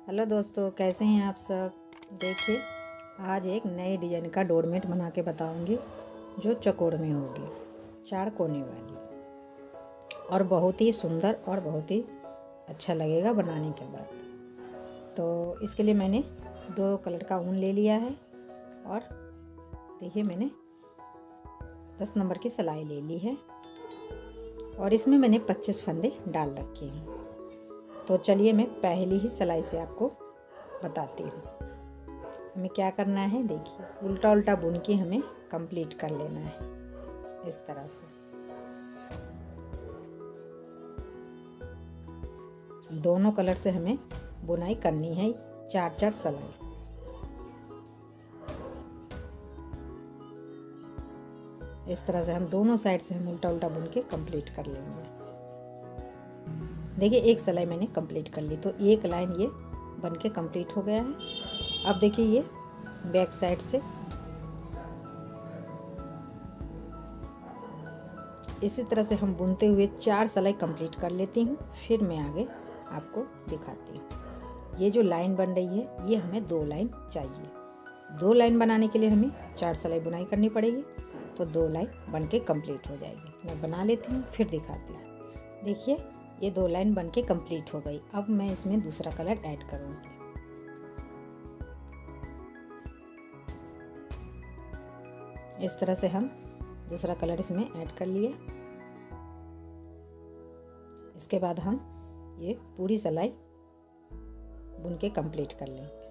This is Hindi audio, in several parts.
हेलो दोस्तों, कैसे हैं आप सब। देखिए, आज एक नए डिज़ाइन का डोरमेट बना के बताऊंगी जो चौकोर में होगी, 4 कोने वाली, और बहुत ही सुंदर और बहुत ही अच्छा लगेगा बनाने के बाद। तो इसके लिए मैंने 2 कलर का ऊन ले लिया है और देखिए मैंने 10 नंबर की सिलाई ले ली है और इसमें मैंने 25 फंदे डाल रखे हैं। तो चलिए मैं पहली ही सिलाई से आपको बताती हूँ हमें क्या करना है। देखिए, उल्टा उल्टा बुन के हमें कंप्लीट कर लेना है इस तरह से। दोनों कलर से हमें बुनाई करनी है, 4-4 सिलाई। इस तरह से हम दोनों साइड से हम उल्टा उल्टा बुन के कंप्लीट कर लेंगे। देखिए, एक सिलाई मैंने कंप्लीट कर ली, तो एक लाइन ये बन के कंप्लीट हो गया है। अब देखिए, ये बैक साइड से इसी तरह से हम बुनते हुए 4 सिलाई कंप्लीट कर लेती हूँ, फिर मैं आगे आपको दिखाती हूँ। ये जो लाइन बन रही है, ये हमें 2 लाइन चाहिए। 2 लाइन बनाने के लिए हमें 4 सिलाई बुनाई करनी पड़ेगी, तो 2 लाइन बन के कंप्लीट हो जाएगी। मैं बना लेती हूँ, फिर दिखाती हूँ। देखिए, ये 2 लाइन बन के कंप्लीट हो गई। अब मैं इसमें दूसरा कलर ऐड करूँगी। इस तरह से हम दूसरा कलर इसमें ऐड कर लिए। इसके बाद हम ये पूरी सिलाई बुन के कंप्लीट कर लेंगे।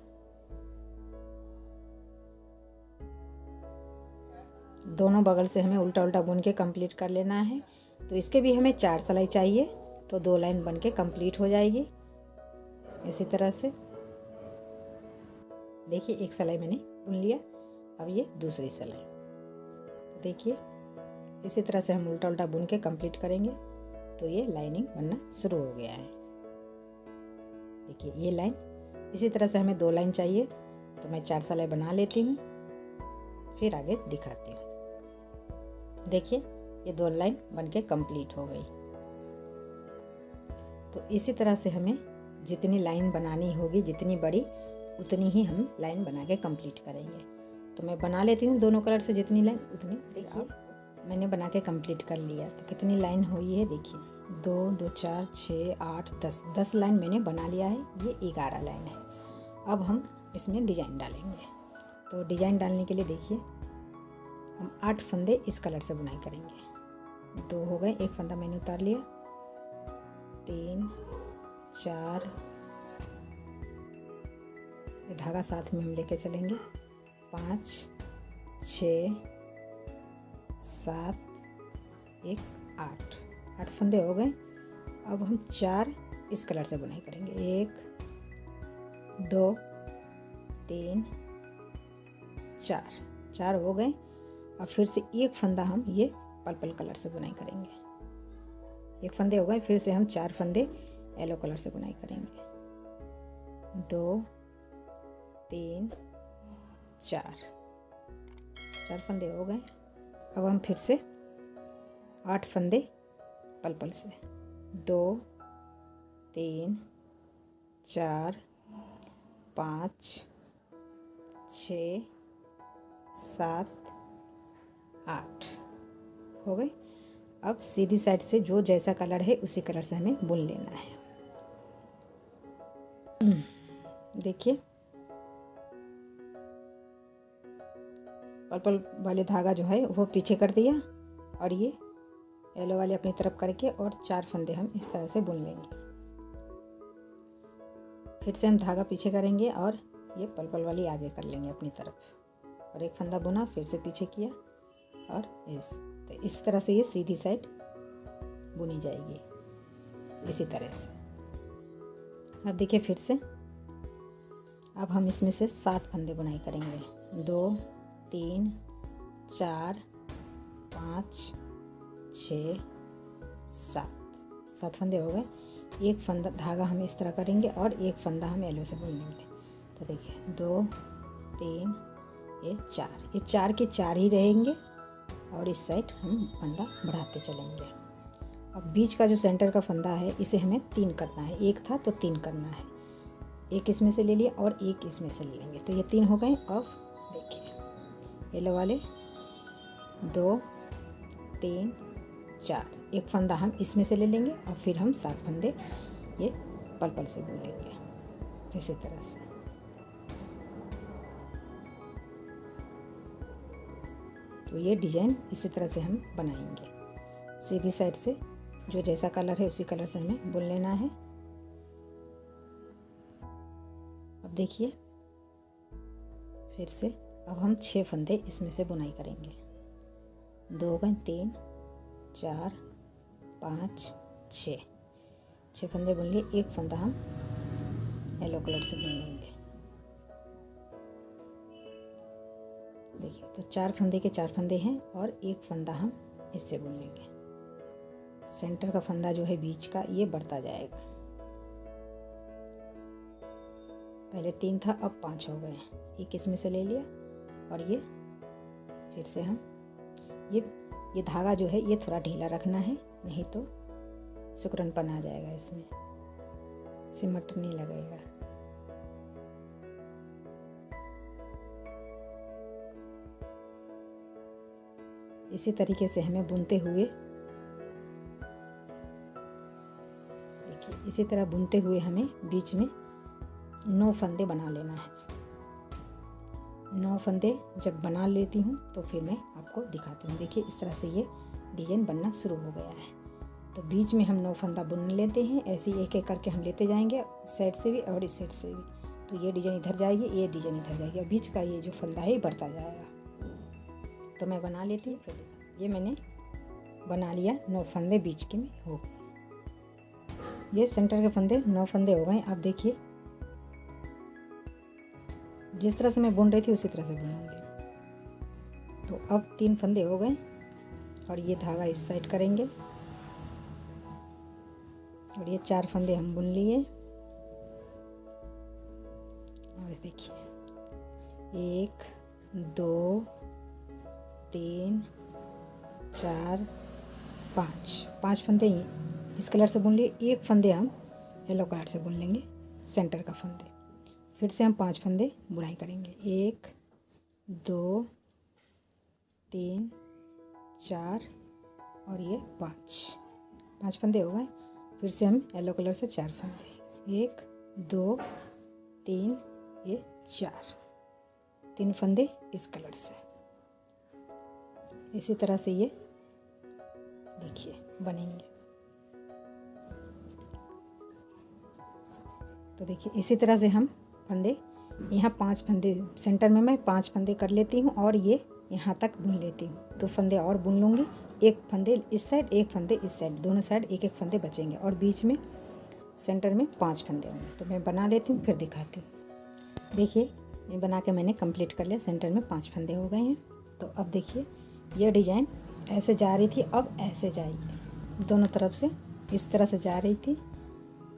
दोनों बगल से हमें उल्टा उल्टा बुन के कंप्लीट कर लेना है। तो इसके भी हमें 4 सिलाई चाहिए, तो 2 लाइन बन के कंप्लीट हो जाएगी इसी तरह से। देखिए, एक सिलाई मैंने बुन लिया। अब ये दूसरी सिलाई। देखिए, इसी तरह से हम उल्टा उल्टा बुन के कंप्लीट करेंगे, तो ये लाइनिंग बनना शुरू हो गया है। देखिए, ये लाइन इसी तरह से हमें 2 लाइन चाहिए, तो मैं 4 सिलाई बना लेती हूँ, फिर आगे दिखाती हूँ। देखिए, ये 2 लाइन बन के कंप्लीट हो गई। तो इसी तरह से हमें जितनी लाइन बनानी होगी, जितनी बड़ी, उतनी ही हम लाइन बना के कंप्लीट करेंगे। तो मैं बना लेती हूँ दोनों कलर से जितनी लाइन उतनी। देखिए, मैंने बना के कंप्लीट कर लिया। तो कितनी लाइन हुई है, देखिए 2 2 4 6 8 10 लाइन मैंने बना लिया है। ये 11 लाइन है। अब हम इसमें डिजाइन डालेंगे। तो डिजाइन डालने के लिए देखिए, हम 8 फंदे इस कलर से बुनाई करेंगे। 2 हो गए, एक फंदा मैंने उतार लिया। 3 4, ये धागा साथ में हम लेके चलेंगे। 5 6 7 1 8 फंदे हो गए। अब हम 4 इस कलर से बुनाई करेंगे। 1 2 3 4 हो गए। अब फिर से एक फंदा हम ये पर्पल कलर से बुनाई करेंगे। 1 फंदे हो गए, फिर से हम 4 फंदे येलो कलर से बुनाई करेंगे। 2 3 4 फंदे हो गए। अब हम फिर से 8 फंदे पर्पल से। 2 3 4 5 6 7 8 हो गए। अब सीधी साइड से जो जैसा कलर है उसी कलर से हमें बुन लेना है। देखिए, पर्पल वाले धागा जो है वो पीछे कर दिया और ये येलो वाले अपनी तरफ करके और 4 फंदे हम इस तरह से बुन लेंगे। फिर से हम धागा पीछे करेंगे और ये पर्पल वाली आगे कर लेंगे अपनी तरफ, और एक फंदा बुना, फिर से पीछे किया और तो इस तरह से ये सीधी साइड बुनी जाएगी इसी तरह से। अब देखिए, फिर से अब हम इसमें से 7 फंदे बुनाई करेंगे। 2 3 4 5 6 7 फंदे हो गए। एक फंदा धागा हम इस तरह करेंगे और एक फंदा हम येलो से बुन लेंगे। तो देखिए, 2 3 ये 4 के 4 ही रहेंगे और इस साइड हम फंदा बढ़ाते चलेंगे। अब बीच का जो सेंटर का फंदा है, इसे हमें 3 करना है। 1 था तो 3 करना है। एक इसमें से ले लिया और एक इसमें से ले लेंगे, तो ये 3 हो गए। अब देखिए येलो वाले 2 3 4, एक फंदा हम इसमें से ले लेंगे और फिर हम 7 फंदे ये पल से बुन लेंगे इसी तरह से। तो ये डिजाइन इसी तरह से हम बनाएंगे। सीधी साइड से जो जैसा कलर है उसी कलर से हमें बुन लेना है। अब देखिए फिर से अब हम 6 फंदे इसमें से बुनाई करेंगे। 2 हो गए, 3 4 5 6 फंदे बुन लिए। एक फंदा हम येलो कलर से बुन लेंगे। देखिए तो 4 फंदे के 4 फंदे हैं और एक फंदा हम इससे बुन लेंगे। सेंटर का फंदा जो है बीच का ये बढ़ता जाएगा। पहले 3 था, अब 5 हो गए। एक इसमें से ले लिया और ये फिर से हम ये धागा जो है ये थोड़ा ढीला रखना है, नहीं तो सिकुड़नपन आ जाएगा, इसमें सिमट नहीं लगेगा। इसी तरीके से हमें बुनते हुए देखिए इसी तरह बुनते हुए हमें बीच में 9 फंदे बना लेना है। 9 फंदे जब बना लेती हूँ तो फिर मैं आपको दिखाती हूँ। देखिए इस तरह से ये डिजाइन बनना शुरू हो गया है। तो बीच में हम 9 फंदा बुन लेते हैं। ऐसे ही एक एक करके हम लेते जाएंगे, इस साइड से भी और इस साइड से भी। तो ये डिजाइन इधर जाएगी, ये डिजाइन इधर जाएगी और बीच का ये जो फंदा है ये बढ़ता जाएगा। तो मैं बना लेती हूँ, फिर ये मैंने बना लिया। 9 फंदे बीच के में हो गए। ये सेंटर के फंदे 9 फंदे हो गए। अब देखिए जिस तरह से मैं बुन रही थी उसी तरह से बुनूंगी। तो अब 3 फंदे हो गए और ये धागा इस साइड करेंगे और ये 4 फंदे हम बुन लिए। और देखिए 1 2 3 4 5 फंदे इस कलर से बुन लिए। एक फंदे हम येलो कलर से बुन लेंगे, सेंटर का फंदे। फिर से हम 5 फंदे बुनाई करेंगे। 1 2 3 4 और ये 5 फंदे हो गए। फिर से हम येलो कलर से 4 फंदे, 1 2 3 ये 3 फंदे इस कलर से। इसी तरह से ये देखिए बनेंगे। तो देखिए इसी तरह से हम फंदे यहाँ 5 फंदे सेंटर में मैं 5 फंदे कर लेती हूँ और ये यहाँ तक बुन लेती हूँ। 2 फंदे और बुन लूँगी, एक फंदे इस साइड एक फंदे इस साइड, दोनों साइड एक एक फंदे बचेंगे और बीच में सेंटर में 5 फंदे होंगे। तो मैं बना लेती हूँ फिर दिखाती हूँ। देखिए ये बना के मैंने कंप्लीट कर लिया। सेंटर में 5 फंदे हो गए हैं। तो अब देखिए ये डिजाइन ऐसे जा रही थी, अब ऐसे जाएगी। दोनों तरफ से इस तरह से जा रही थी,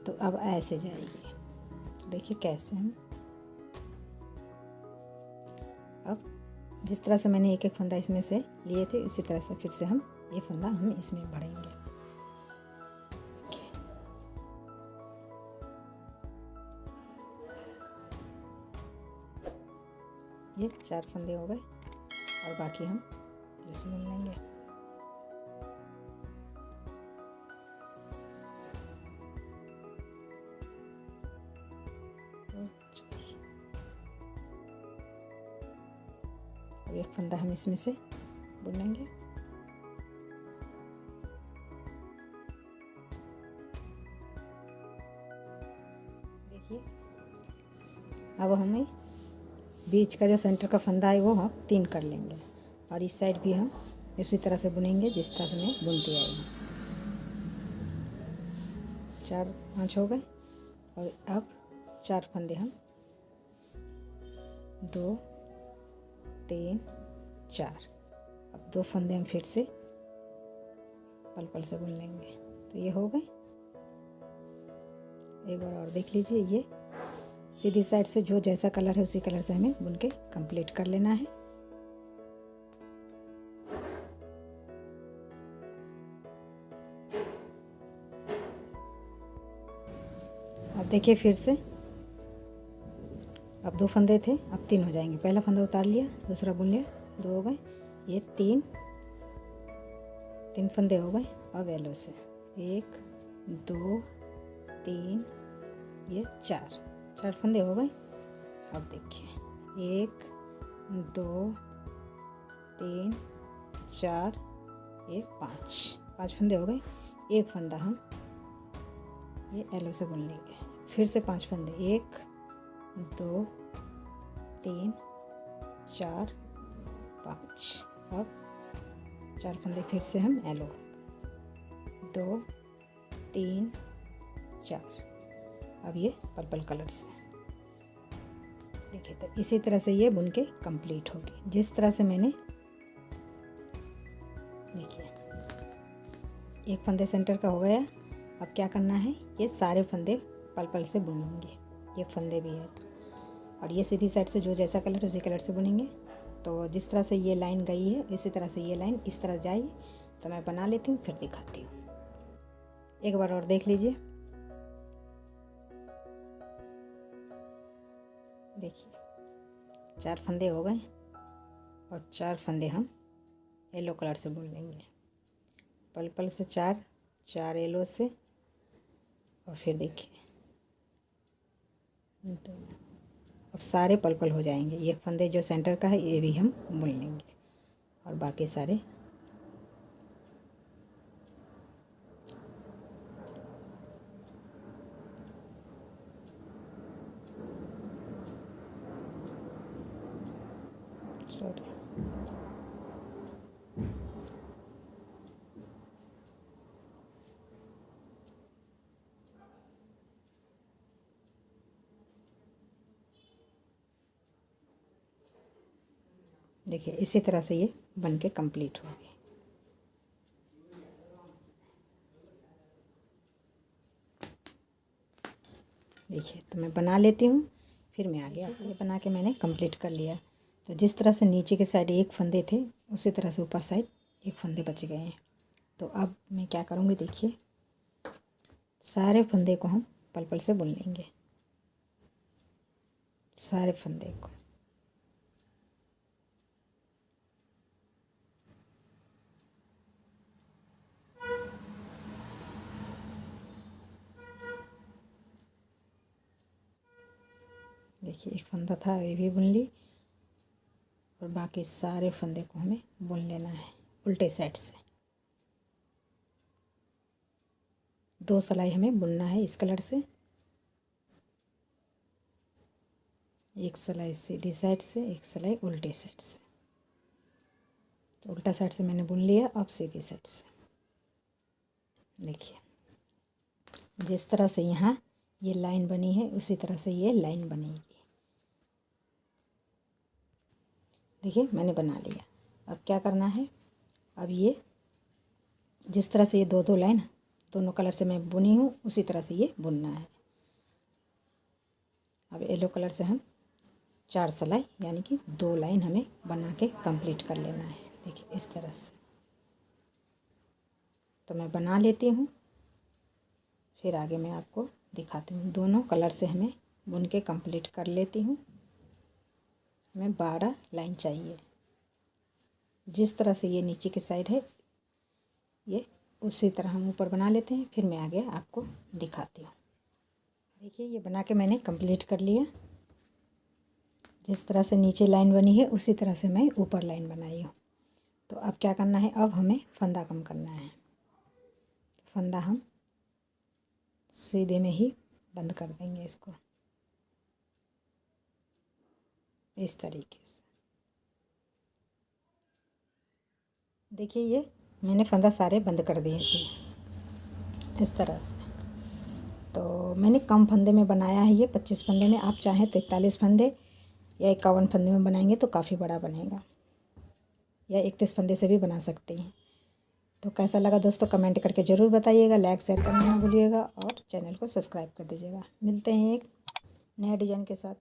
तो अब ऐसे जाएगी। देखिए कैसे हम अब जिस तरह से मैंने एक एक फंदा इसमें से लिए थे उसी तरह से फिर से हम ये फंदा हम इसमें भरेंगे। ये 4 फंदे हो गए और बाकी हम इसमें बुन लेंगे। अब एक फंदा हम इसमें से बुनेंगे। देखिए अब हमें बीच का जो सेंटर का फंदा है वो हम 3 कर लेंगे और इस साइड भी हम उसी तरह से बुनेंगे जिस तरह से मैं बुनती आई हूँ। 4 5 हो गए और अब 4 फंदे हम 2 3 4। अब 2 फंदे हम फिर से पल से बुन लेंगे। तो ये हो गए। एक बार और देख लीजिए। ये सीधी साइड से जो जैसा कलर है उसी कलर से हमें बुन के कंप्लीट कर लेना है। अब देखिए फिर से अब 2 फंदे थे, अब 3 हो जाएंगे। पहला फंदा उतार लिया, दूसरा बुन लिया, 2 हो गए, ये 3 फंदे हो गए। अब येलो से 1 2 3 ये 4 फंदे हो गए। अब देखिए 1 2 3 4 1 5 फंदे हो गए। एक फंदा हम ये येलो से बुन लेंगे, फिर से 5 फंदे, 1 2 3 4 5। अब 4 फंदे फिर से हम येलो, 2 3 4। अब ये पर्पल कलर से देखिए। तो इसी तरह से ये बुन के कंप्लीट होगी, जिस तरह से मैंने देखिए एक फंदे सेंटर का हो गया। अब क्या करना है, ये सारे फंदे पर्पल से बुनेंगे, ये फंदे भी है तो। और ये सीधी साइड से जो जैसा कलर उसी कलर से बुनेंगे। तो जिस तरह से ये लाइन गई है इसी तरह से ये लाइन इस तरह जाएगी। तो मैं बना लेती हूँ, फिर दिखाती हूँ। एक बार और देख लीजिए। देखिए 4 फंदे हो गए और 4 फंदे हम येलो कलर से बुन लेंगे। पर्पल से 4 येलो से, और फिर देखिए अब सारे पर्पल हो जाएंगे। ये फंदे जो सेंटर का है ये भी हम बुन लेंगे और बाकी सारे देखिए इसी तरह से ये बन के कंप्लीट होगी। देखिए तो मैं बना लेती हूँ, फिर मैं आगे ये बना के मैंने कंप्लीट कर लिया। तो जिस तरह से नीचे के साइड 1 फंदे थे उसी तरह से ऊपर साइड 1 फंदे बच गए हैं। तो अब मैं क्या करूँगी, देखिए सारे फंदे को हम पर्पल से बुन लेंगे, सारे फंदे को। देखिए एक फंदा था ये भी बुन ली और बाकी सारे फंदे को हमें बुन लेना है उल्टे साइड से। 2 सिलाई हमें बुनना है इस कलर से, 1 सिलाई सीधी साइड से, 1 सिलाई उल्टे साइड से। तो उल्टा साइड से मैंने बुन लिया, अब सीधी साइड से देखिए जिस तरह से यहाँ ये लाइन बनी है उसी तरह से ये लाइन बनेगी। देखिए मैंने बना लिया। अब क्या करना है, अब ये जिस तरह से ये 2 लाइन दोनों कलर से मैं बुनी हूँ उसी तरह से ये बुनना है। अब येलो कलर से हम 4 सिलाई यानी कि 2 लाइन हमें बना के कंप्लीट कर लेना है। देखिए इस तरह से। तो मैं बना लेती हूँ, फिर आगे मैं आपको दिखाती हूँ। दोनों कलर से हमें बुन के कंप्लीट कर लेती हूँ। हमें 12 लाइन चाहिए। जिस तरह से ये नीचे की साइड है ये उसी तरह हम ऊपर बना लेते हैं, फिर मैं आगे आपको दिखाती हूँ। देखिए ये बना के मैंने कंप्लीट कर लिया। जिस तरह से नीचे लाइन बनी है उसी तरह से मैं ऊपर लाइन बनाई हूँ। तो अब क्या करना है, अब हमें फंदा कम करना है। फंदा हम सीधे में ही बंद कर देंगे इसको इस तरीके से। देखिए ये मैंने फंदा सारे बंद कर दिए इसमें इस तरह से। तो मैंने कम फंदे में बनाया है ये 25 फंदे में। आप चाहें तो 41 फंदे या 51 फंदे में बनाएंगे तो काफ़ी बड़ा बनेगा, या 31 फंदे से भी बना सकते हैं। तो कैसा लगा दोस्तों कमेंट करके ज़रूर बताइएगा, लाइक शेयर करना ना भूलिएगा और चैनल को सब्सक्राइब कर दीजिएगा। मिलते हैं एक नए डिज़ाइन के साथ।